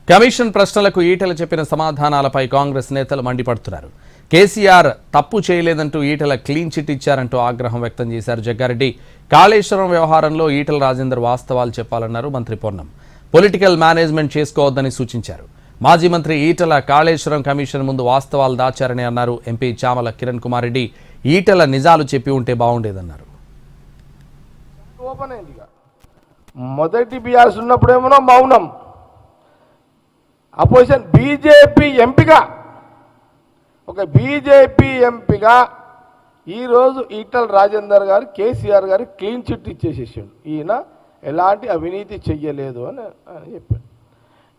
Commission ప్రశ్నలకు ఈటెల చెప్పిన సమాధానాలపై కాంగ్రెస్ నేతలు మండిపడుతున్నారు. కేసీఆర్ తప్పు చేయలేదంటూ ఈటెల క్లీన్ చిట్ ఇచ్చారంటూ ఆగ్రహం వ్యక్తం చేశారు జగ్గారెడ్డి. కాళేశ్వరం వ్యవహారంలో ఈటెల రాజేందర్ వాస్తవాలు చెప్పాలన్నారు మంత్రి పొన్నం. పొలిటికల్ మేనేజ్మెంట్ చేసుకోవద్దని సూచించారు. మాజీ మంత్రి ఈటెల కాళేశ్వరం కమిషన్ ముందు వాస్తవాలు దాచారని అన్నారు. ఎంపీ చామల కిరణ్ కుమార్ రెడ్డి ఈటెల నిజాలు చెప్పి ఉంటే బాగుండేదన్నారు. మొదటి బీఆర్ఎస్ ఉన్నప్పుడేమో మౌనం, అపోజిషన్ బీజేపీ ఎంపీగా ఈరోజు ఈటెల రాజేందర్ గారు కేసీఆర్ గారు క్లీన్ చిట్ ఇచ్చేసేసాడు. ఈయన ఎలాంటి అవినీతి చెయ్యలేదు అని చెప్పాడు.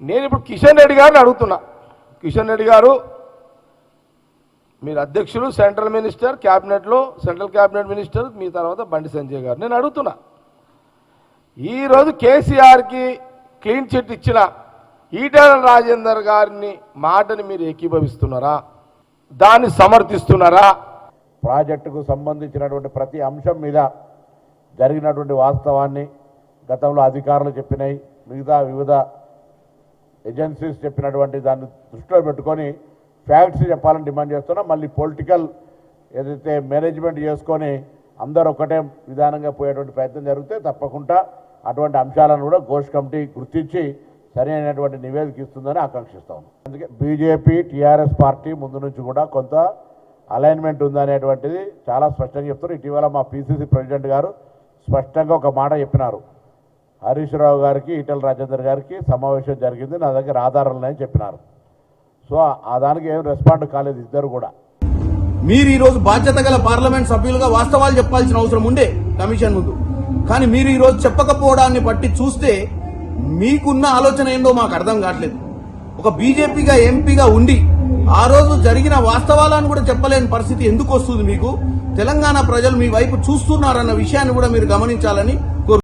నేను ఇప్పుడు కిషన్ రెడ్డి గారిని అడుగుతున్నా. కిషన్ రెడ్డి గారు మీరు అధ్యక్షులు, సెంట్రల్ మినిస్టర్, క్యాబినెట్లో సెంట్రల్ క్యాబినెట్ మినిస్టర్, మీ తర్వాత బండి సంజయ్ గారు. నేను అడుగుతున్నా, ఈరోజు కేసీఆర్కి క్లీన్ చిట్ ఇచ్చిన ఈటెల రాజేందర్ గారిని మాటని మీరు ఏకీభవిస్తున్నారా, దాన్ని సమర్థిస్తున్నారా? ప్రాజెక్టుకు సంబంధించినటువంటి ప్రతి అంశం మీద జరిగినటువంటి వాస్తవాన్ని గతంలో అధికారులు చెప్పినాయి, మిగతా వివిధ ఏజెన్సీస్ చెప్పినటువంటి దాన్ని దృష్టిలో పెట్టుకొని ఫ్యాక్ట్స్ చెప్పాలని డిమాండ్ చేస్తున్నా. మళ్ళీ పొలిటికల్ ఏదైతే మేనేజ్మెంట్ చేసుకొని అందరూ ఒకటే విధానంగా పోయేటువంటి ప్రయత్నం జరిగితే తప్పకుండా అటువంటి అంశాలను కూడా ఘోష్ కమిటీ గుర్తించి సరైనటువంటి నివేదిక ఇస్తుందని ఆకాంక్షిస్తాము. అందుకే బీజేపీ టీఆర్ఎస్ పార్టీ ముందు నుంచి కూడా కొంత అలైన్మెంట్ ఉందనేటువంటిది చాలా స్పష్టంగా చెప్తారు. ఇటీవల మా పీసీసీ ప్రెసిడెంట్ గారు స్పష్టంగా ఒక మాట చెప్పినారు. హరీష్ రావు గారికి ఈటెల రాజేందర్ గారికి సమావేశం జరిగింది, నా దగ్గర ఆధారాలు ఉన్నాయని చెప్పినారు. సో ఆ దానికి ఏం రెస్పాండ్ కాలేదు ఇద్దరు కూడా. మీరు ఈరోజు బాధ్యత గల పార్లమెంట్ సభ్యులుగా వాస్తవాలు చెప్పాల్సిన అవసరం ఉండే కమిషన్ ముందు, కానీ మీరు ఈరోజు చెప్పకపోవడాన్ని బట్టి చూస్తే మీకున్న ఆలోచన ఏందో మాకు అర్థం కావట్లేదు. ఒక బీజేపీగా ఎంపీగా ఉండి ఆ రోజు జరిగిన వాస్తవాలను కూడా చెప్పలేని పరిస్థితి ఎందుకు వస్తుంది మీకు? తెలంగాణ ప్రజలు మీ వైపు చూస్తున్నారన్న విషయాన్ని కూడా మీరు గమనించాలని